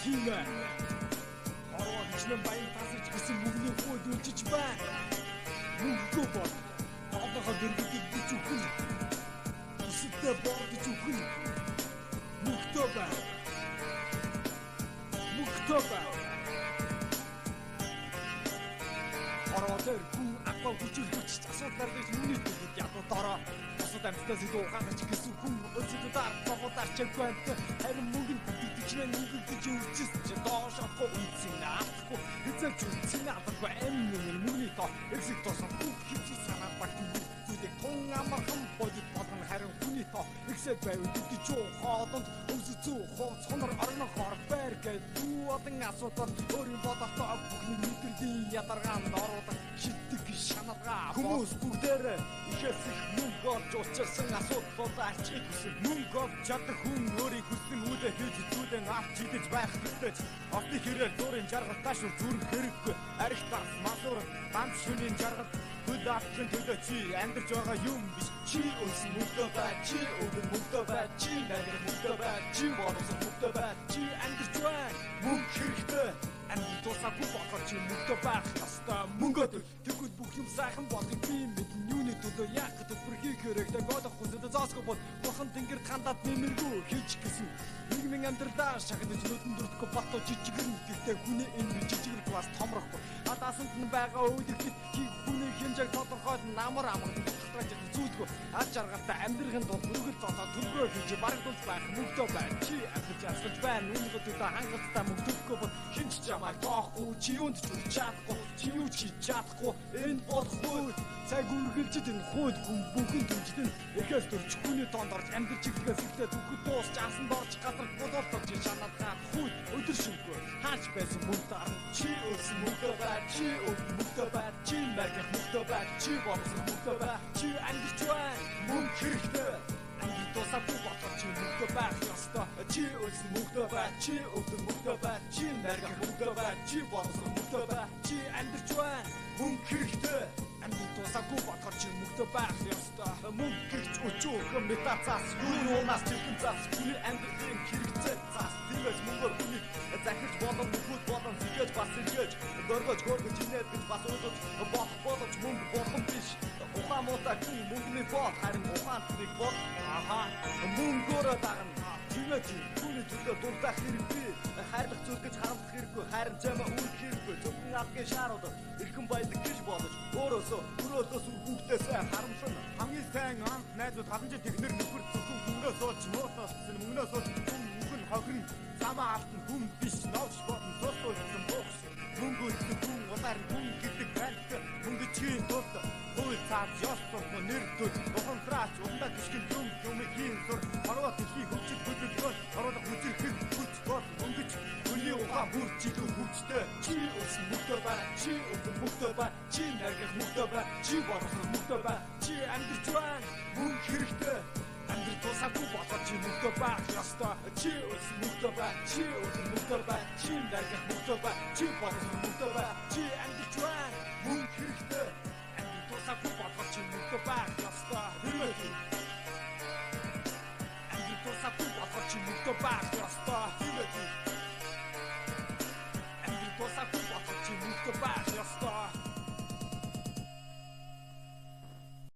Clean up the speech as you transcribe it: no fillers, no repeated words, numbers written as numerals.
тийм ээ. Ороо хичнээн баян тасарч гисэн мөнгөний хүүд үлжиж байна. Мөнгөө бод. Одоохоо дэргэдэг гэж үхэн. Исэтэ бордож үхэн. Мөнгөө байна. Мөнгөө байна. Ороо дээр хүн аква хүчирч асуудал гэж нүний төгөд ядуу дороо. Босод амьтаас илүү ухаанч гэсэн хүн өсөд дарцоогоор чагвант харин мөнгөнд бичнээ нүгдэж үрчис чи доошоо үйтсэн наахгүй хэзээч үйтсэн наахгүй эмнэн мөнгөний тоо эксик тоосон бүх хэвчээ санаа багтэн зүйлийг тун амархан бодит болгон харин хүний тоо эксэг байвал гэж юу хоолонд өмсөцөө хооц хонор орнохоор байр гэж дүү одон асуудал өөрийн бодолтой бүхний мэдрэлийн ядаргаанд ороодаг шилдэг шанаргаа хүмүүс бүгдээрээ ихээс их мөнгө олж учирсан асуудлуудаа арчиг хүсэн мөнгө олж чадах хүн өөрийн хүссэн үдэ хийж зүйлээ авч идэж байх хэрэгтэй ч орны хэрээр дурын жаргал таашур зүрх хэрэггүй арих тас масуур ганц шөнийн жаргал хөл авчин төлөө чи амьдарч байгаа юм биш чи өс мөнгөө бай чи өвөр мөнгөө бай чи нарийн мөнгөө бай чи боос мөнгөө бай чи амьдарч бай мөнгө хэрэгтэй амин тусаагүй бохор чи мөнгөө байх ёстой мөнгөө тэгвэл бүх юм сайхан болыг би мэдэн юуны төлөө яах гэдэг бүрхийг хэрэгтэй годох хүндэд заасгүй бол бурхан тэнгэрт хандаад нэмэргүй хийж гисэн нийгмийн амьдралаа шахаж нүдэн дурдахгүй бато жижигэр гэхдээ хүний энэ жижигэр класс томрохгүй адаасанд нь байгаа үүдэгт хүний хэмжээг тодорхойлж намар амгалан татгаж зүүдгүй аж аргалтай амьдрахын тулд өргөл зодоо төлбөрөө хийж барагдуулж байх мөнгөө бай чи амьдарч асгаж байна үүнийхөө төлөө хангалттай мөнгөдөхгүй бол хинч чамайг тоохгүй чи юунд ч хүрч чадахгүй чи юу ч хийж чадахгүй энэ болохгүй цаг үргэлжид энэ хууль хүн бүхэн түнждэн эхээс төрч хүний тоонд орж амьдарч ирэхээс ихлээр бүхэд дуусч асан дорж газар бодолтож шаналгаа хууль өдөр шөнөгүй хаач байсан мөнгө дарна чи өс мөнгөө бай чи мөнгөө бай чи мэрэг мөнгөө бай чи боос мөнгөө бай чи амьдарч бай мөнгө хэрэгтэй амьд тусаагүй бодож чи мөнгөө байх ёстой чи өс мөнгөө бай чи өдөр мөнгөө бай чи мэрэг мөнгөө бай чи боос мөнгөө бай чи амьдарч бай мөнгө хэрэгтэй амьд тусаагүй бодож чи мөнгөө байх ёстой мөнгө гэрч өчөөхөн метацаас юунаас чирхэн цаас хүний амьдралын хэрэгцээ цаас тиймээс мөнгөөр хүний захирч болон бүхүүд болон зэгэж бас зэгэж дөргөж хөргөж инээд гэж бас уулж бодож мөнгө бурхан биш ухаан муутай хүн мөнгөний бод харин ухаантай бод мөнгөөрөө дагна тиймээ түүний төлөө дуртай хэрэггүй хайрлах зүйл гэж харамсах хэрэггүй харин чамаа үүрэх хэрэггүй зөвхөн алгийн шаарууд эрхэм баялаг гэж бодож өөрөөсөө хүүхдээсээ харамсан хамгийн сайн анх найзууд хадан жил технэр нөхөр зөвхөн мөнгөөс олж муутаас мөнгнөөс олж хүн хохирн замаа алтан хүн биш новш бодон цус болсон бохс мөнгө үлдсэн хүн улаар хүн гэдэг байлт мөнгө чинь тулд хууль цаад ёстой нэрдүүд ухамсараач ундаа гიშгэн юм хийн сур ороо дэлхий хөгжил хөдөлгөөн ороолох хүчрэх хүч гол өнгөж хүний ухаан бүр чиглүү хүчтэй чи ус мөнгөө бай чи мөнгөө бай чи нарийн мөнгөө бай чи боос мөнгөө бай чи амьдарч бай мөнгө хэрэгтэй амьдрал тусаагүй болоод чи мөнгөө байх ёстой чи ус мөнгөө бай чи мөнгөө бай чи нарийн мөнгөө бай чи боос мөнгөө бай чи амьдарч бай мөнгө хэрэгтэй амьдрал тусаагүй болоод чи мөнгөө байх ёстой амьдрал тусаагүй болоод чи мөнгөө байх ёстой